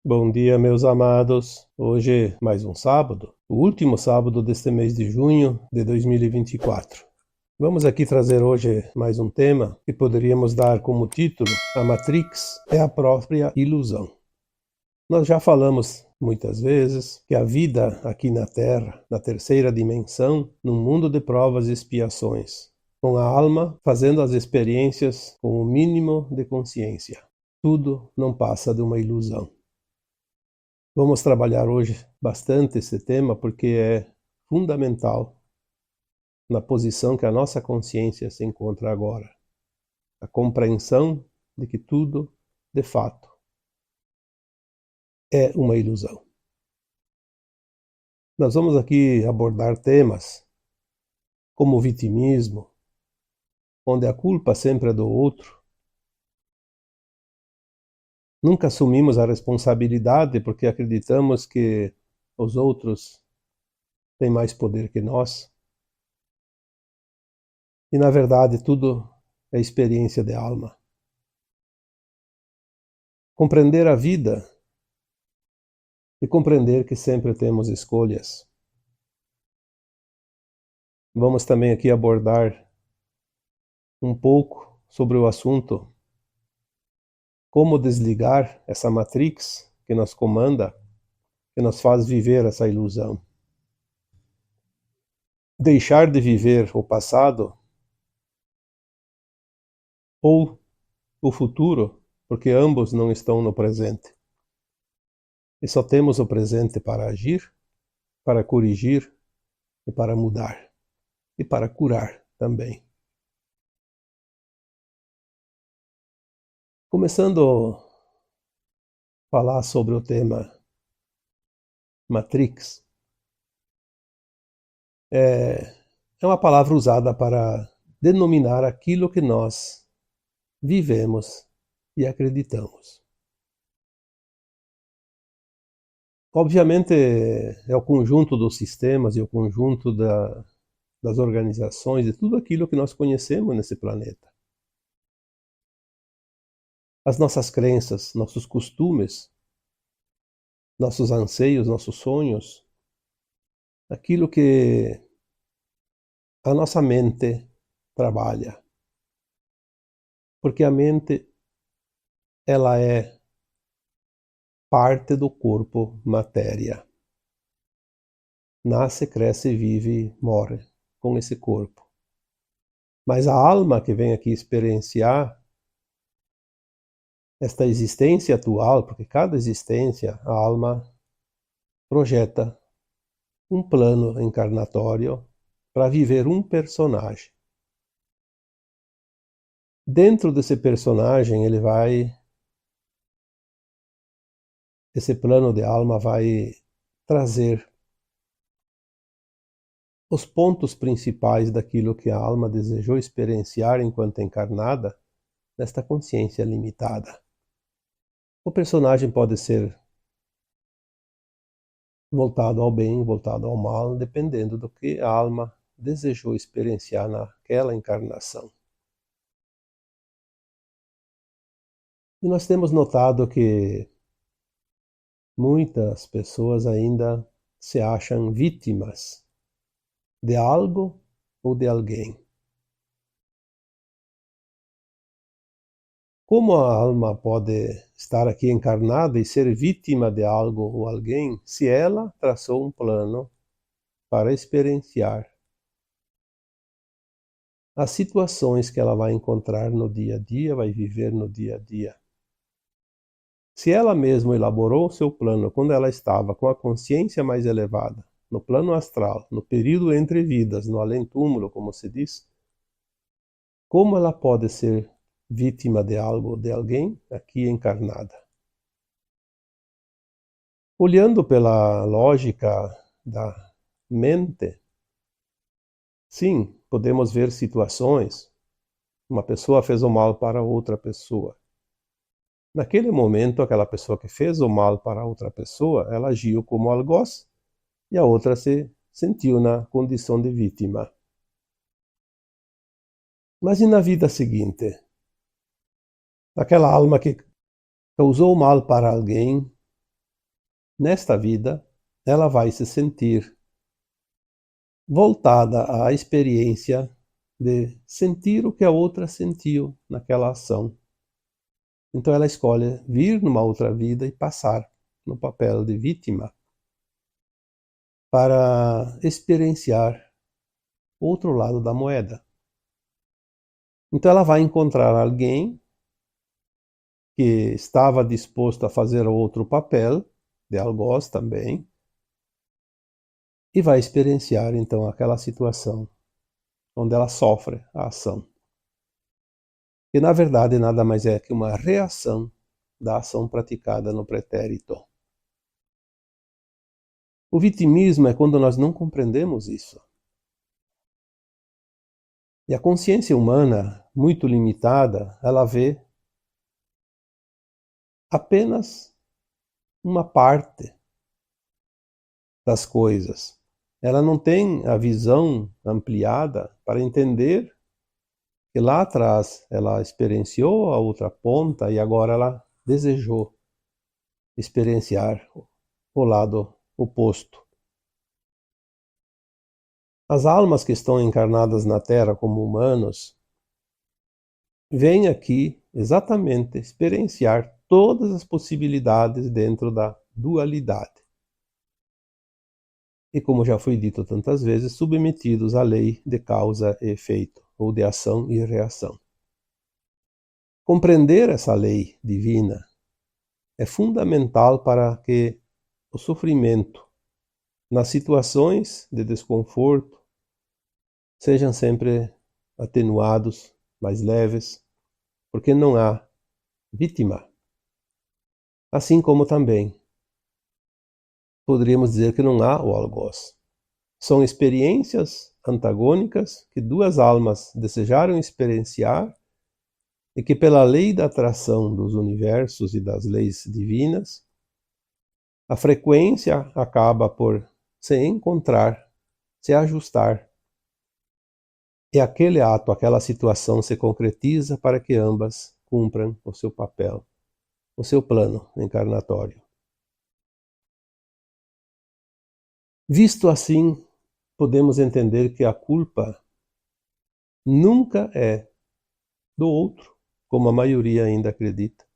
Bom dia, meus amados. Hoje mais um sábado, o último sábado deste mês de junho de 2024. Vamos aqui trazer hoje mais um tema que poderíamos dar como título: A Matrix é a própria ilusão. Nós já falamos muitas vezes que a vida aqui na Terra, na terceira dimensão, num mundo de provas e expiações, com a alma fazendo as experiências com o mínimo de consciência. Tudo não passa de uma ilusão. Vamos trabalhar hoje bastante esse tema porque é fundamental na posição que a nossa consciência se encontra agora. A compreensão de que tudo, de fato, é uma ilusão. Nós vamos aqui abordar temas como o vitimismo, onde a culpa sempre é do outro. Nunca assumimos a responsabilidade porque acreditamos que os outros têm mais poder que nós. E, na verdade, tudo é experiência de alma. Compreender a vida e compreender que sempre temos escolhas. Vamos também aqui abordar um pouco sobre o assunto como desligar essa matrix que nos comanda, que nos faz viver essa ilusão. Deixar de viver o passado ou o futuro, porque ambos não estão no presente. E só temos o presente para agir, para corrigir e para mudar. E para curar também. Começando a falar sobre o tema Matrix, é uma palavra usada para denominar aquilo que nós vivemos e acreditamos. Obviamente, é o conjunto dos sistemas e o conjunto das organizações e tudo aquilo que nós conhecemos nesse planeta. As nossas crenças, nossos costumes, nossos anseios, nossos sonhos, aquilo que a nossa mente trabalha. Porque a mente, ela é parte do corpo matéria. Nasce, cresce, vive, morre com esse corpo. Mas a alma que vem aqui experienciar esta existência atual, porque cada existência, a alma projeta um plano encarnatório para viver um personagem. Dentro desse personagem, esse plano de alma vai trazer os pontos principais daquilo que a alma desejou experienciar enquanto encarnada nesta consciência limitada. O personagem pode ser voltado ao bem, voltado ao mal, dependendo do que a alma desejou experienciar naquela encarnação. E nós temos notado que muitas pessoas ainda se acham vítimas de algo ou de alguém. Como a alma pode estar aqui encarnada e ser vítima de algo ou alguém se ela traçou um plano para experienciar as situações que ela vai encontrar no dia a dia, vai viver no dia a dia? Se ela mesma elaborou o seu plano quando ela estava com a consciência mais elevada, no plano astral, no período entre vidas, no além-túmulo, como se diz, como ela pode ser vítima de algo ou de alguém aqui encarnada? Olhando pela lógica da mente, sim, podemos ver situações. Uma pessoa fez o mal para outra pessoa. Naquele momento, aquela pessoa que fez o mal para outra pessoa, ela agiu como algoz e a outra se sentiu na condição de vítima. Mas e na vida seguinte? Aquela alma que causou mal para alguém nesta vida, ela vai se sentir voltada à experiência de sentir o que a outra sentiu naquela ação. Então ela escolhe vir numa outra vida e passar no papel de vítima para experienciar outro lado da moeda. Então ela vai encontrar alguém que estava disposto a fazer outro papel, de algoz também, e vai experienciar então aquela situação onde ela sofre a ação. Que na verdade nada mais é que uma reação da ação praticada no pretérito. O vitimismo é quando nós não compreendemos isso. E a consciência humana, muito limitada, ela vê apenas uma parte das coisas. Ela não tem a visão ampliada para entender que lá atrás ela experienciou a outra ponta e agora ela desejou experienciar o lado oposto. As almas que estão encarnadas na Terra como humanos vêm aqui exatamente experienciar todas as possibilidades dentro da dualidade. E como já foi dito tantas vezes, submetidos à lei de causa e efeito, ou de ação e reação. Compreender essa lei divina é fundamental para que o sofrimento nas situações de desconforto sejam sempre atenuados, mais leves, porque não há vítima. Assim como também poderíamos dizer que não há o algoz. São experiências antagônicas que duas almas desejaram experienciar e que pela lei da atração dos universos e das leis divinas, a frequência acaba por se encontrar, se ajustar. E aquele ato, aquela situação se concretiza para que ambas cumpram o seu papel, o seu plano encarnatório. Visto assim, podemos entender que a culpa nunca é do outro, como a maioria ainda acredita.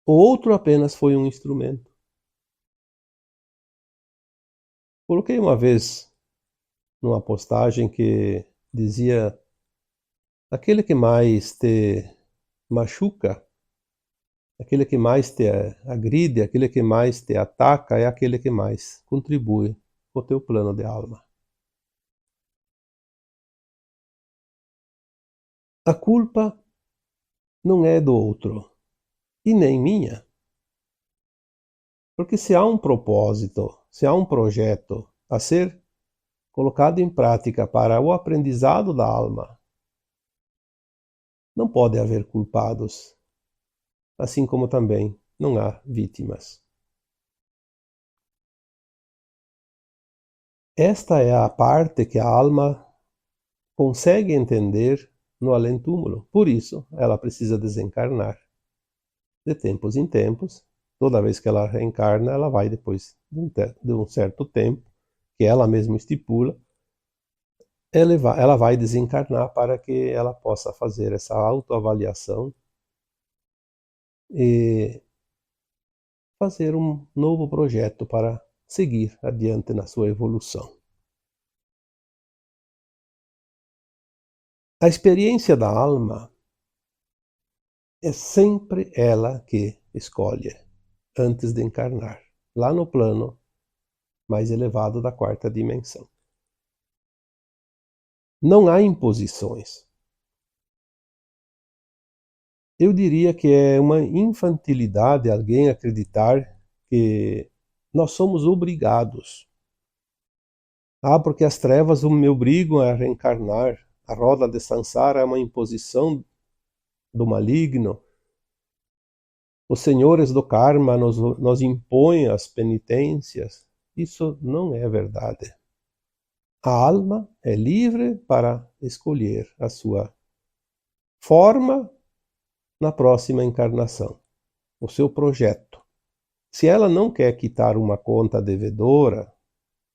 O outro apenas foi um instrumento. Coloquei uma vez numa postagem que dizia: aquele que mais te machuca, aquele que mais te agride, aquele que mais te ataca é aquele que mais contribui com o teu plano de alma. A culpa não é do outro e nem minha. Porque se há um propósito, se há um projeto a ser colocado em prática para o aprendizado da alma, não pode haver culpados, assim como também não há vítimas. Esta é a parte que a alma consegue entender no além-túmulo. Por isso, ela precisa desencarnar. De tempos em tempos, toda vez que ela reencarna, ela vai depois de um certo tempo, que ela mesma estipula, ela vai desencarnar para que ela possa fazer essa autoavaliação e fazer um novo projeto para seguir adiante na sua evolução. A experiência da alma é sempre ela que escolhe antes de encarnar, lá no plano mais elevado da quarta dimensão. Não há imposições. Eu diria que é uma infantilidade alguém acreditar que nós somos obrigados. Porque as trevas me obrigam a reencarnar. A roda de Sansara é uma imposição do maligno. Os senhores do karma nos impõem as penitências. Isso não é verdade. A alma é livre para escolher a sua forma na próxima encarnação, o seu projeto. Se ela não quer quitar uma conta devedora,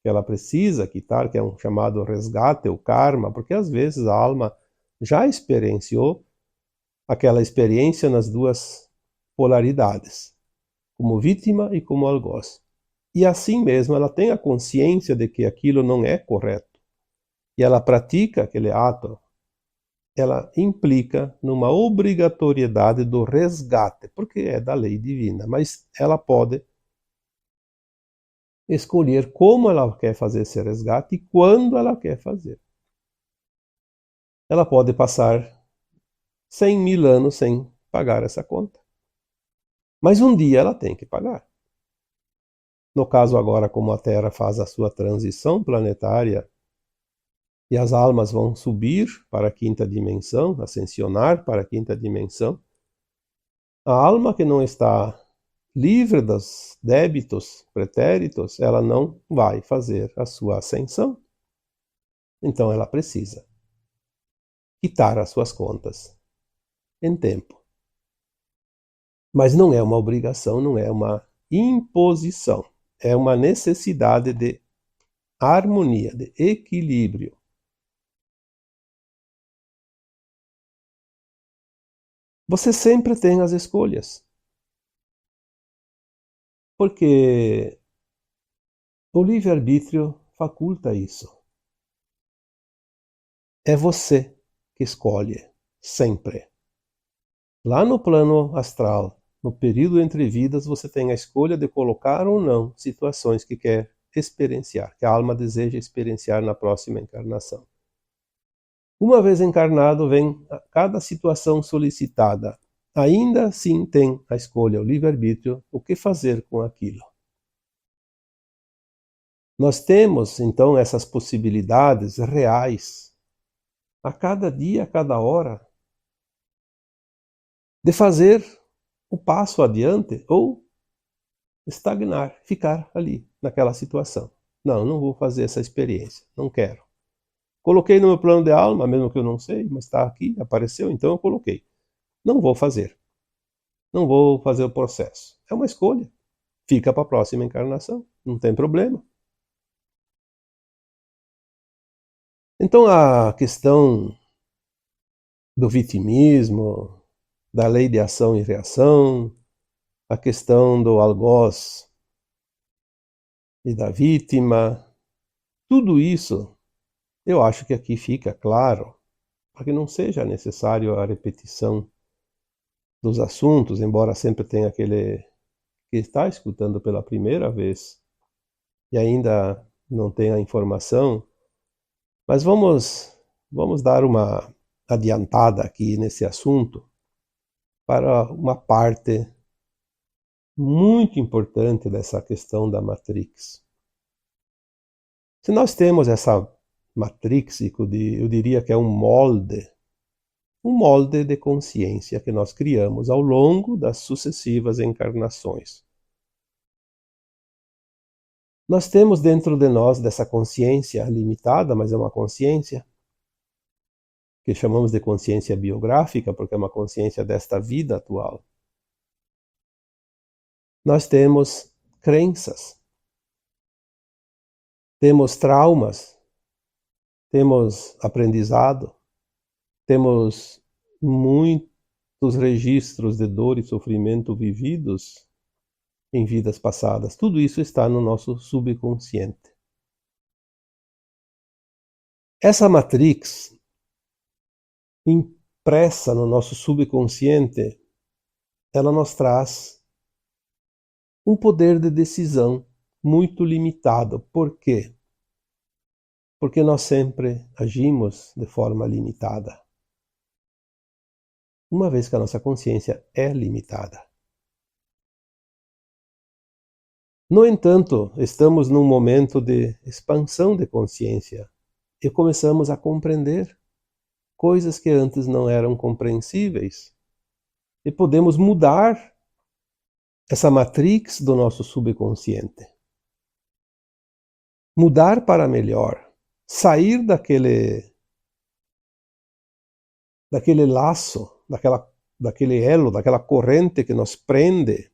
que ela precisa quitar, que é um chamado resgate ou karma, porque às vezes a alma já experienciou aquela experiência nas duas polaridades, como vítima e como algoz. E assim mesmo ela tem a consciência de que aquilo não é correto. E ela pratica aquele ato, ela implica numa obrigatoriedade do resgate, porque é da lei divina, mas ela pode escolher como ela quer fazer esse resgate e quando ela quer fazer. Ela pode passar 100.000 anos sem pagar essa conta. Mas um dia ela tem que pagar. No caso agora, como a Terra faz a sua transição planetária e as almas vão subir para a quinta dimensão, ascensionar para a quinta dimensão, a alma que não está livre dos débitos pretéritos, ela não vai fazer a sua ascensão. Então ela precisa quitar as suas contas em tempo. Mas não é uma obrigação, não é uma imposição. É uma necessidade de harmonia, de equilíbrio. Você sempre tem as escolhas. Porque o livre-arbítrio faculta isso. É você que escolhe, sempre. Lá no plano astral, no período entre vidas, você tem a escolha de colocar ou não situações que quer experienciar, que a alma deseja experienciar na próxima encarnação. Uma vez encarnado, vem cada situação solicitada. Ainda assim tem a escolha, o livre-arbítrio, o que fazer com aquilo. Nós temos, então, essas possibilidades reais, a cada dia, a cada hora, de fazer o passo adiante ou estagnar, ficar ali, naquela situação. Não, não vou fazer essa experiência, não quero. Coloquei no meu plano de alma, mesmo que eu não sei, mas está aqui, apareceu, então eu coloquei. Não vou fazer. Não vou fazer o processo. É uma escolha. Fica para a próxima encarnação, não tem problema. Então a questão do vitimismo, da lei de ação e reação, a questão do algoz e da vítima, tudo isso eu acho que aqui fica claro, para que não seja necessário a repetição dos assuntos, embora sempre tenha aquele que está escutando pela primeira vez e ainda não tem a informação, mas vamos dar uma adiantada aqui nesse assunto para uma parte muito importante dessa questão da Matrix. Se nós temos essa Matrix, eu diria que é um molde de consciência que nós criamos ao longo das sucessivas encarnações. Nós temos dentro de nós dessa consciência limitada, mas é uma consciência que chamamos de consciência biográfica, porque é uma consciência desta vida atual. Nós temos crenças, temos traumas, temos aprendizado, temos muitos registros de dor e sofrimento vividos em vidas passadas. Tudo isso está no nosso subconsciente. Essa matrix impressa no nosso subconsciente, ela nos traz um poder de decisão muito limitado. Por quê? Porque nós sempre agimos de forma limitada, uma vez que a nossa consciência é limitada. No entanto, estamos num momento de expansão de consciência e começamos a compreender coisas que antes não eram compreensíveis. E podemos mudar essa matrix do nosso subconsciente. Mudar para melhor. Sair daquele laço, daquele elo, daquela corrente que nos prende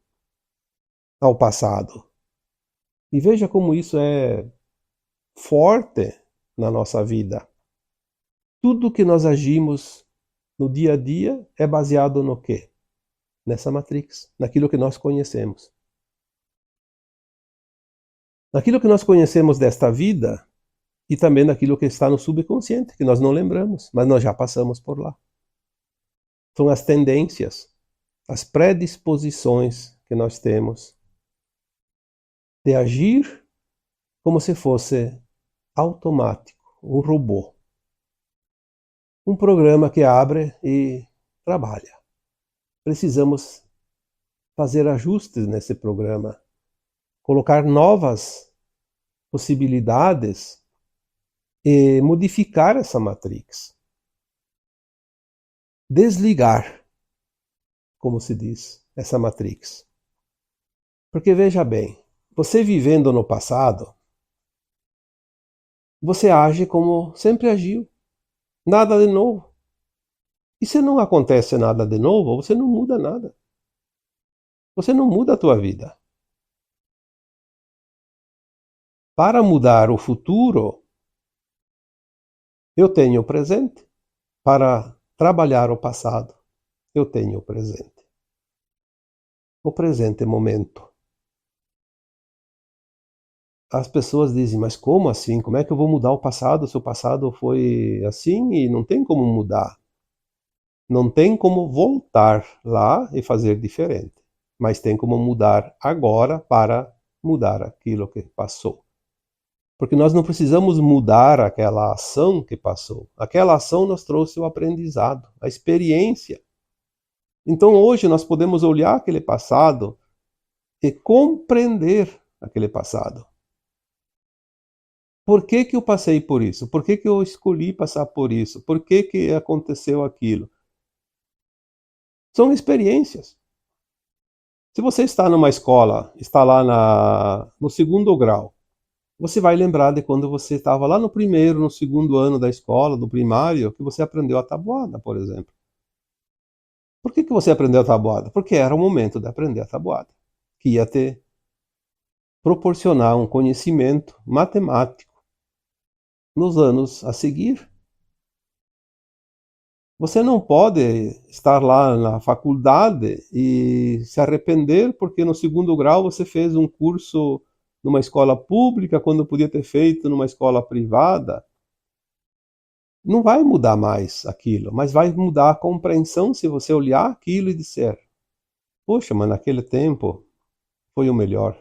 ao passado. E veja como isso é forte na nossa vida. Tudo que nós agimos no dia a dia é baseado no quê? Nessa matrix, naquilo que nós conhecemos. Naquilo que nós conhecemos desta vida e também naquilo que está no subconsciente, que nós não lembramos, mas nós já passamos por lá. São as tendências, as predisposições que nós temos de agir como se fosse automático, um robô. Um programa que abre e trabalha. Precisamos fazer ajustes nesse programa, colocar novas possibilidades e modificar essa matrix. Desligar, como se diz, essa matrix. Porque veja bem, você vivendo no passado, você age como sempre agiu. Nada de novo. E se não acontece nada de novo, você não muda nada. Você não muda a tua vida. Para mudar o futuro, eu tenho o presente. Para trabalhar o passado, eu tenho o presente. O presente momento. As pessoas dizem, mas como assim? Como é que eu vou mudar o passado se o passado foi assim e não tem como mudar? Não tem como voltar lá e fazer diferente, mas tem como mudar agora para mudar aquilo que passou. Porque nós não precisamos mudar aquela ação que passou. Aquela ação nos trouxe o aprendizado, a experiência. Então hoje nós podemos olhar aquele passado e compreender aquele passado. Por que que eu passei por isso? Por que que eu escolhi passar por isso? Por que que aconteceu aquilo? São experiências. Se você está numa escola, está lá no segundo grau, você vai lembrar de quando você estava lá no primeiro, no segundo ano da escola, do primário, que você aprendeu a tabuada, por exemplo. Por que que você aprendeu a tabuada? Porque era o momento de aprender a tabuada, que ia te proporcionar um conhecimento matemático nos anos a seguir. Você não pode estar lá na faculdade e se arrepender porque no segundo grau você fez um curso numa escola pública quando podia ter feito numa escola privada. Não vai mudar mais aquilo, mas vai mudar a compreensão se você olhar aquilo e disser: poxa, mas naquele tempo foi o melhor.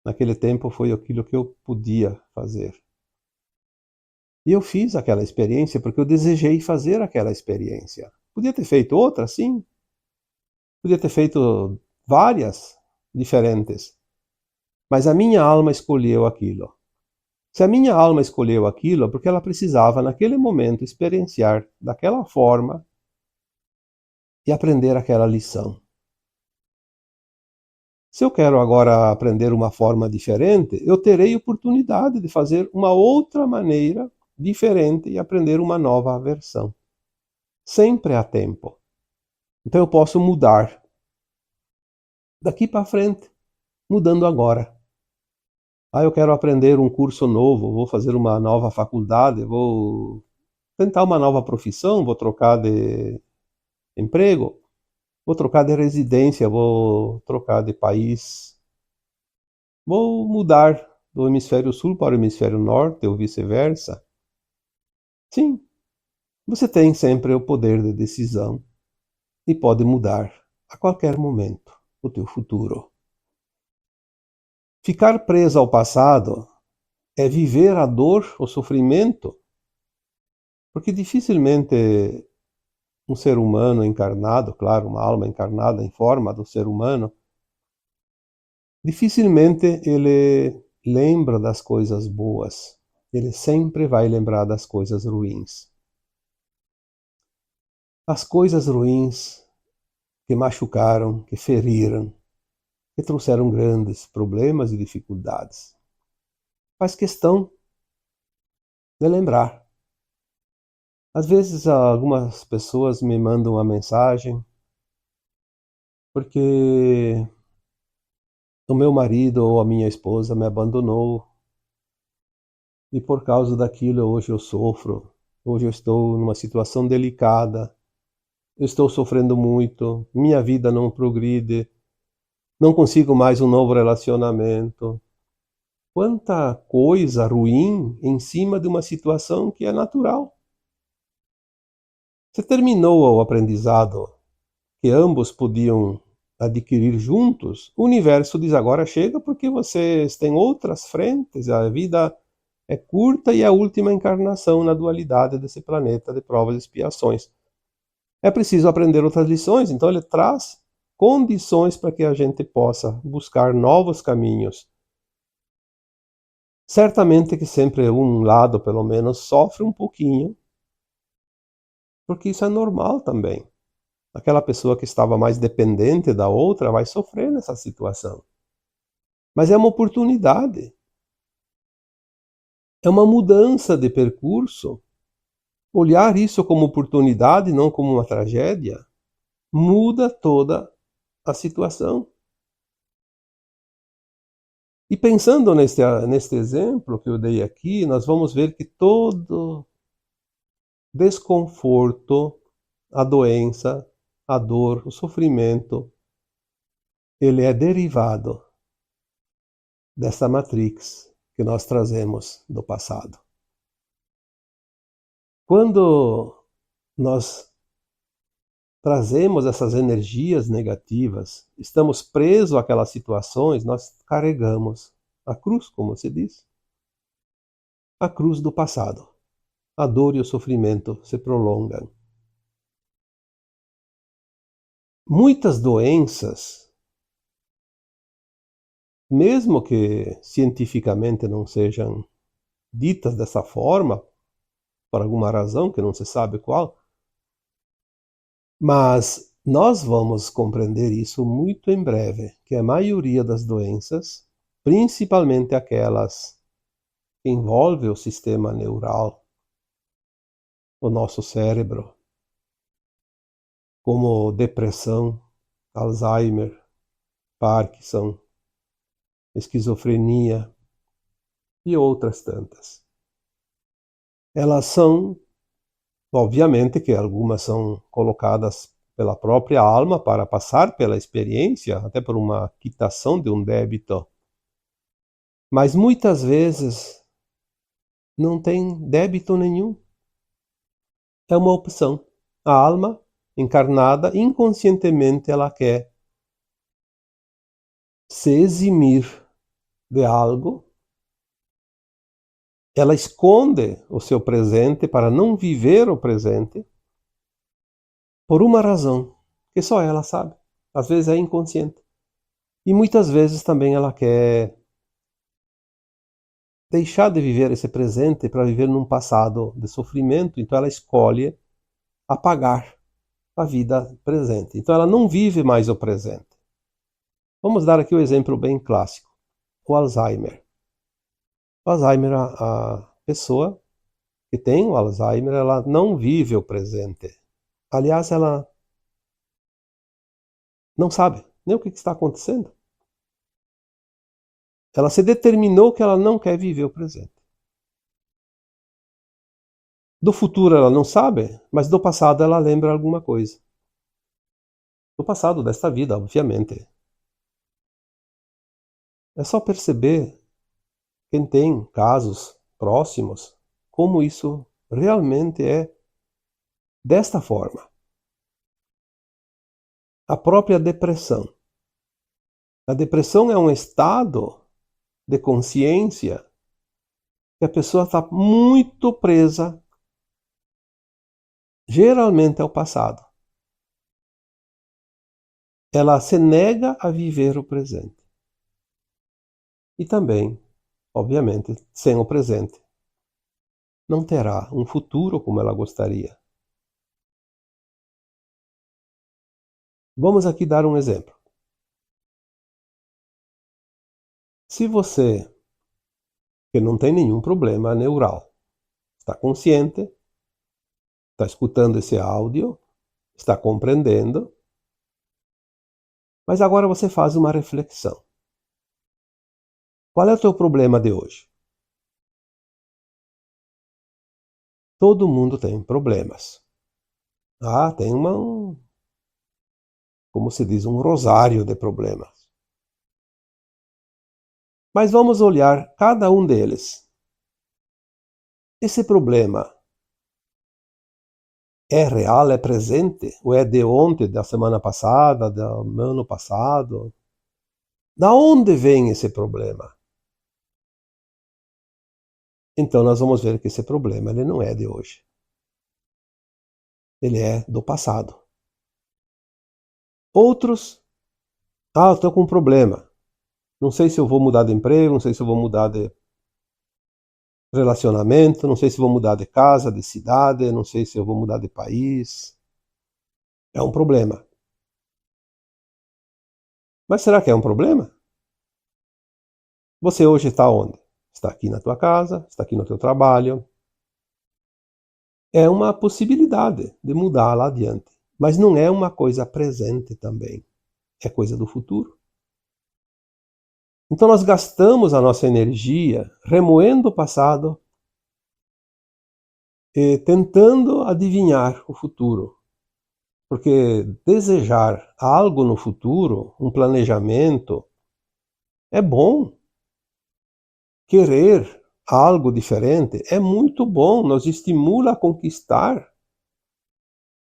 Naquele tempo foi aquilo que eu podia fazer. E eu fiz aquela experiência porque eu desejei fazer aquela experiência. Podia ter feito outra, sim. Podia ter feito várias diferentes. Mas a minha alma escolheu aquilo. Se a minha alma escolheu aquilo, é porque ela precisava, naquele momento, experienciar daquela forma e aprender aquela lição. Se eu quero agora aprender uma forma diferente, eu terei oportunidade de fazer uma outra maneira diferente e aprender uma nova versão. Sempre há tempo. Então eu posso mudar daqui para frente, mudando agora. Eu quero aprender um curso novo, vou fazer uma nova faculdade, vou tentar uma nova profissão, vou trocar de emprego, vou trocar de residência, vou trocar de país, vou mudar do hemisfério sul para o hemisfério norte ou vice-versa. Sim, você tem sempre o poder de decisão e pode mudar a qualquer momento o teu futuro. Ficar preso ao passado é viver a dor, o sofrimento, porque dificilmente um ser humano encarnado, claro, uma alma encarnada em forma do ser humano, dificilmente ele lembra das coisas boas. Ele sempre vai lembrar das coisas ruins. As coisas ruins que machucaram, que feriram, que trouxeram grandes problemas e dificuldades. Faz questão de lembrar. Às vezes algumas pessoas me mandam uma mensagem porque o meu marido ou a minha esposa me abandonou e por causa daquilo hoje eu sofro. Hoje eu estou numa situação delicada, eu estou sofrendo muito, minha vida não progride, não consigo mais um novo relacionamento. Quanta coisa ruim em cima de uma situação que é natural. Você terminou o aprendizado que ambos podiam adquirir juntos, o universo diz agora chega porque vocês têm outras frentes, a vida é curta e é a última encarnação na dualidade desse planeta de provas e expiações. É preciso aprender outras lições, então ele traz condições para que a gente possa buscar novos caminhos. Certamente que sempre um lado, pelo menos, sofre um pouquinho, porque isso é normal também. Aquela pessoa que estava mais dependente da outra vai sofrer nessa situação. Mas é uma oportunidade. É uma mudança de percurso. Olhar isso como oportunidade, não como uma tragédia, muda toda a situação. E pensando neste exemplo que eu dei aqui, nós vamos ver que todo desconforto, a doença, a dor, o sofrimento, ele é derivado dessa matrix que nós trazemos do passado. Quando nós trazemos essas energias negativas, estamos presos àquelas situações, nós carregamos a cruz, como se diz, a cruz do passado. A dor e o sofrimento se prolongam. Muitas doenças, mesmo que cientificamente não sejam ditas dessa forma, por alguma razão que não se sabe qual, mas nós vamos compreender isso muito em breve, que a maioria das doenças, principalmente aquelas que envolvem o sistema neural, o nosso cérebro, como depressão, Alzheimer, Parkinson, esquizofrenia e outras tantas. Elas são, obviamente que algumas são colocadas pela própria alma para passar pela experiência, até por uma quitação de um débito, mas muitas vezes não tem débito nenhum. É uma opção. A alma encarnada, inconscientemente, ela quer se eximir de algo. Ela esconde o seu presente para não viver o presente por uma razão que só ela sabe. Às vezes é inconsciente. E muitas vezes também ela quer deixar de viver esse presente para viver num passado de sofrimento, então ela escolhe apagar a vida presente. Então ela não vive mais o presente. Vamos dar aqui um exemplo bem clássico. O Alzheimer. O Alzheimer, a pessoa que tem o Alzheimer, ela não vive o presente. Aliás, ela não sabe nem o que está acontecendo. Ela se determinou que ela não quer viver o presente. Do futuro ela não sabe, mas do passado ela lembra alguma coisa. Do passado desta vida, obviamente. É só perceber, quem tem casos próximos, como isso realmente é desta forma. A própria depressão. A depressão é um estado de consciência que a pessoa está muito presa, geralmente ao passado. Ela se nega a viver o presente. E também, obviamente, sem o presente, não terá um futuro como ela gostaria. Vamos aqui dar um exemplo. Se você, que não tem nenhum problema neural, está consciente, está escutando esse áudio, está compreendendo, mas agora você faz uma reflexão. Qual é o teu problema de hoje? Todo mundo tem problemas. Tem como se diz, um rosário de problemas. Mas vamos olhar cada um deles. Esse problema é real, é presente? Ou é de ontem, da semana passada, do ano passado? Da onde vem esse problema? Então nós vamos ver que esse problema ele não é de hoje. Ele é do passado. Outros, eu estou com um problema. Não sei se eu vou mudar de emprego, não sei se eu vou mudar de relacionamento, não sei se vou mudar de casa, de cidade, não sei se eu vou mudar de país. É um problema. Mas será que é um problema? Você hoje está onde? Está aqui na tua casa, está aqui no teu trabalho. É uma possibilidade de mudar lá adiante, mas não é uma coisa presente também. É coisa do futuro. Então nós gastamos a nossa energia remoendo o passado e tentando adivinhar o futuro. Porque desejar algo no futuro, um planejamento, é bom. Querer algo diferente é muito bom, nos estimula a conquistar.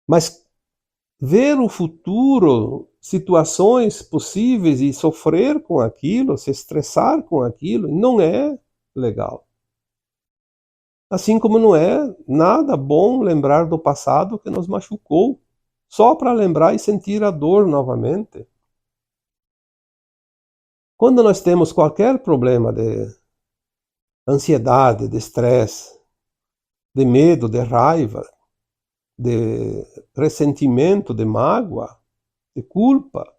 Mas ver o futuro, situações possíveis e sofrer com aquilo, se estressar com aquilo, não é legal. Assim como não é nada bom lembrar do passado que nos machucou, só para lembrar e sentir a dor novamente. Quando nós temos qualquer problema de ansiedade, de estresse, de medo, de raiva, de ressentimento, de mágoa, de culpa,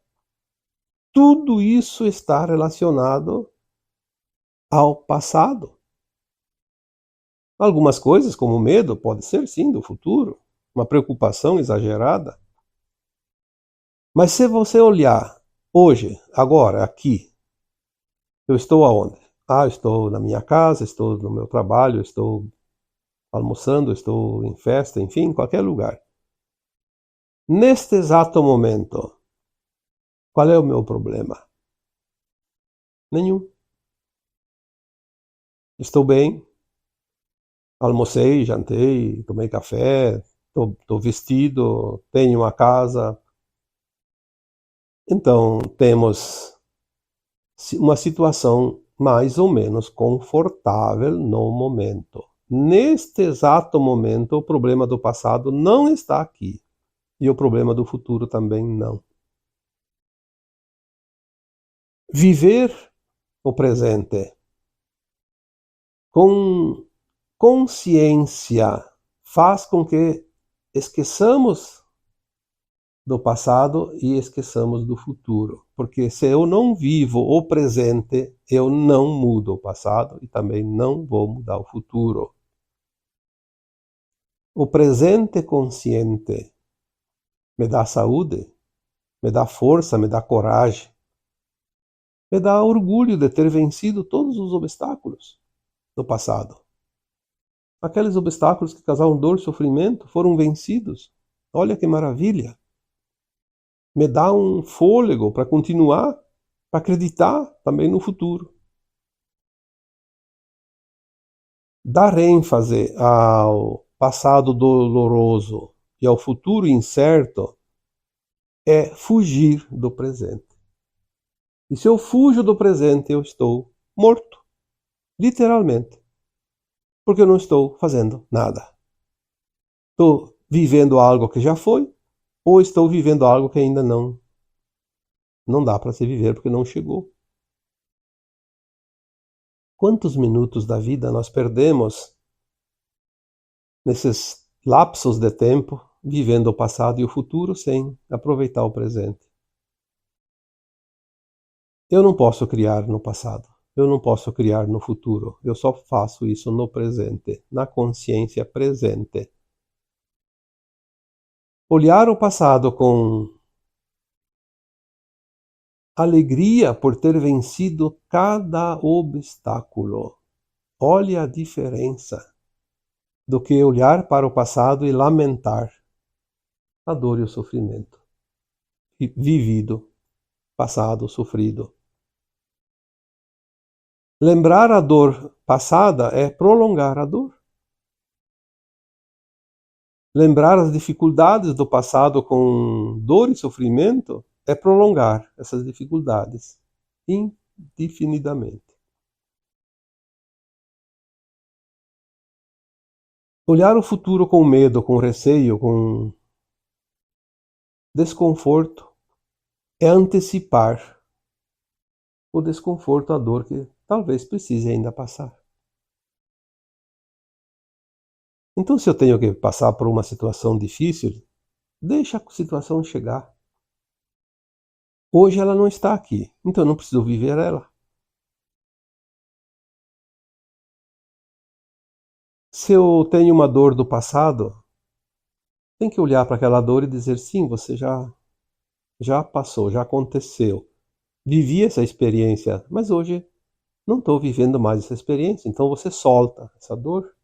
tudo isso está relacionado ao passado. Algumas coisas, como o medo, pode ser sim do futuro, uma preocupação exagerada. Mas se você olhar hoje, agora, aqui, eu estou aonde? Estou na minha casa, estou no meu trabalho, estou almoçando, estou em festa, enfim, em qualquer lugar. Neste exato momento, qual é o meu problema? Nenhum. Estou bem, almocei, jantei, tomei café, estou vestido, tenho uma casa. Então, temos uma situação mais ou menos confortável no momento. Neste exato momento, o problema do passado não está aqui. E o problema do futuro também não. Viver o presente com consciência faz com que esqueçamos do passado e esqueçamos do futuro. Porque se eu não vivo o presente, eu não mudo o passado e também não vou mudar o futuro. O presente consciente me dá saúde, me dá força, me dá coragem, me dá orgulho de ter vencido todos os obstáculos do passado. Aqueles obstáculos que causavam dor e sofrimento foram vencidos. Olha que maravilha! Me dá um fôlego para continuar, para acreditar também no futuro. Dar ênfase ao passado doloroso e ao futuro incerto é fugir do presente. E se eu fujo do presente, eu estou morto, literalmente, porque eu não estou fazendo nada. Estou vivendo algo que já foi, ou estou vivendo algo que ainda não dá para se viver porque não chegou. Quantos minutos da vida nós perdemos nesses lapsos de tempo, vivendo o passado e o futuro sem aproveitar o presente? Eu não posso criar no passado, eu não posso criar no futuro, eu só faço isso no presente, na consciência presente. Olhar o passado com Alegria por ter vencido cada obstáculo. Olha a diferença do que olhar para o passado e lamentar a dor e o sofrimento vivido, passado, sofrido. Lembrar a dor passada é prolongar a dor. Lembrar as dificuldades do passado com dor e sofrimento é prolongar essas dificuldades indefinidamente. Olhar o futuro com medo, com receio, com desconforto é antecipar o desconforto, a dor que talvez precise ainda passar. Então, se eu tenho que passar por uma situação difícil, deixa a situação chegar. Hoje ela não está aqui, então eu não preciso viver ela. Se eu tenho uma dor do passado, tem que olhar para aquela dor e dizer, sim, você já passou, já aconteceu. Vivi essa experiência, mas hoje não estou vivendo mais essa experiência, então você solta essa dor.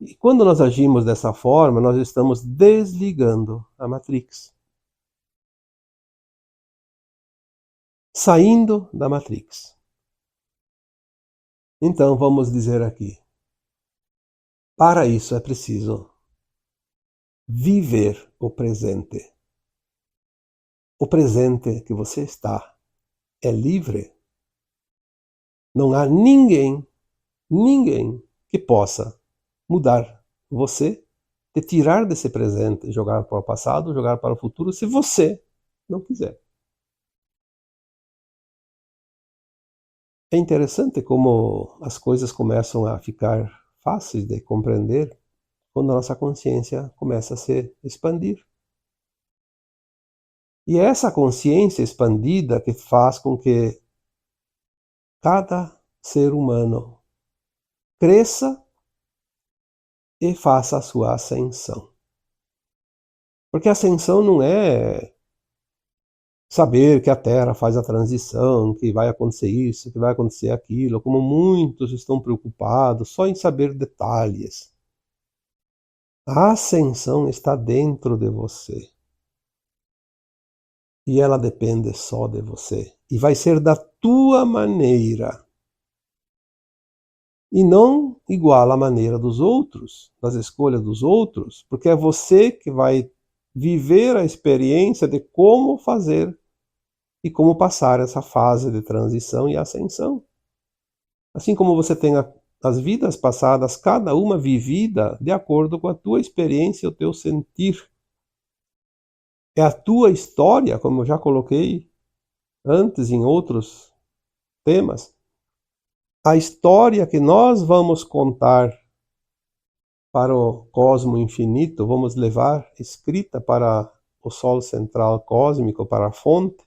E quando nós agimos dessa forma, nós estamos desligando a Matrix. Saindo da Matrix. Então vamos dizer aqui, para isso é preciso viver o presente. O presente que você está é livre. Não há ninguém que possa mudar você, te tirar desse presente, jogar para o passado, jogar para o futuro, se você não quiser. É interessante como as coisas começam a ficar fáceis de compreender quando a nossa consciência começa a se expandir. E é essa consciência expandida que faz com que cada ser humano cresça e faça a sua ascensão. Porque a ascensão não é saber que a Terra faz a transição, que vai acontecer isso, que vai acontecer aquilo, como muitos estão preocupados só em saber detalhes. A ascensão está dentro de você. E ela depende só de você. E vai ser da tua maneira. E não igual à maneira dos outros, das escolhas dos outros, porque é você que vai viver a experiência de como fazer e como passar essa fase de transição e ascensão. Assim como você tem as vidas passadas, cada uma vivida de acordo com a tua experiência e o teu sentir. É a tua história, como eu já coloquei antes em outros temas, a história que nós vamos contar para o cosmo infinito, vamos levar escrita para o Sol central cósmico, para a fonte,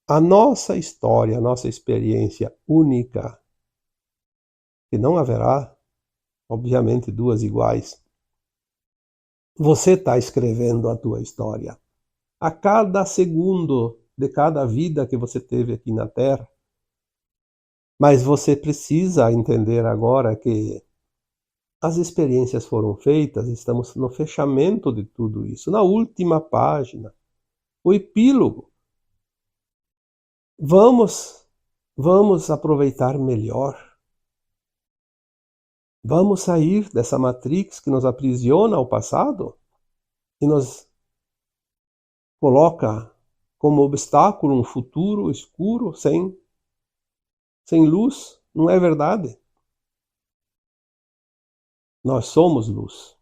a nossa história, a nossa experiência única, que não haverá, obviamente, duas iguais. Você está escrevendo a tua história. A cada segundo de cada vida que você teve aqui na Terra, mas você precisa entender agora que as experiências foram feitas, estamos no fechamento de tudo isso, na última página, o epílogo. Vamos aproveitar melhor. Vamos sair dessa matrix que nos aprisiona ao passado e nos coloca como obstáculo um futuro escuro, sem luz. Não é verdade? Nós somos luz.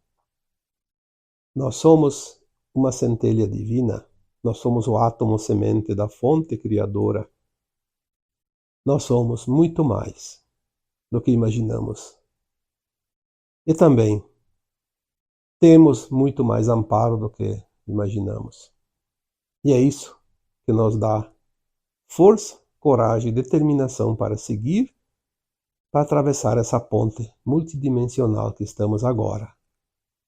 Nós somos uma centelha divina. Nós somos o átomo semente da fonte criadora. Nós somos muito mais do que imaginamos. E também temos muito mais amparo do que imaginamos. E é isso que nos dá força, coragem e determinação para seguir, para atravessar essa ponte multidimensional que estamos agora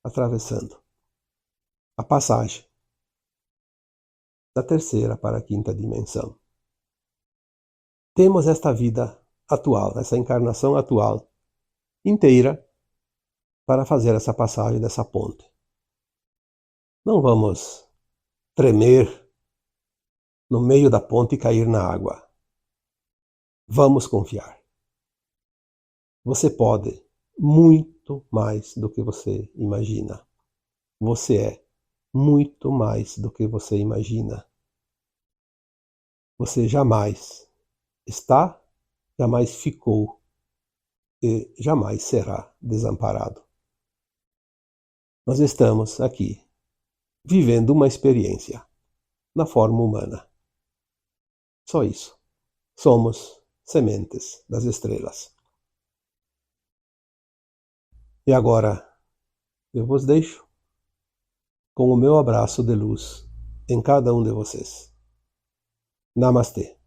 atravessando. A passagem da terceira para a quinta dimensão. Temos esta vida atual, essa encarnação atual inteira para fazer essa passagem dessa ponte. Não vamos tremer no meio da ponte e cair na água. Vamos confiar. Você pode muito mais do que você imagina. Você é muito mais do que você imagina. Você jamais está, jamais ficou e jamais será desamparado. Nós estamos aqui vivendo uma experiência na forma humana. Só isso. Somos sementes das estrelas. E agora eu vos deixo com o meu abraço de luz em cada um de vocês. Namastê.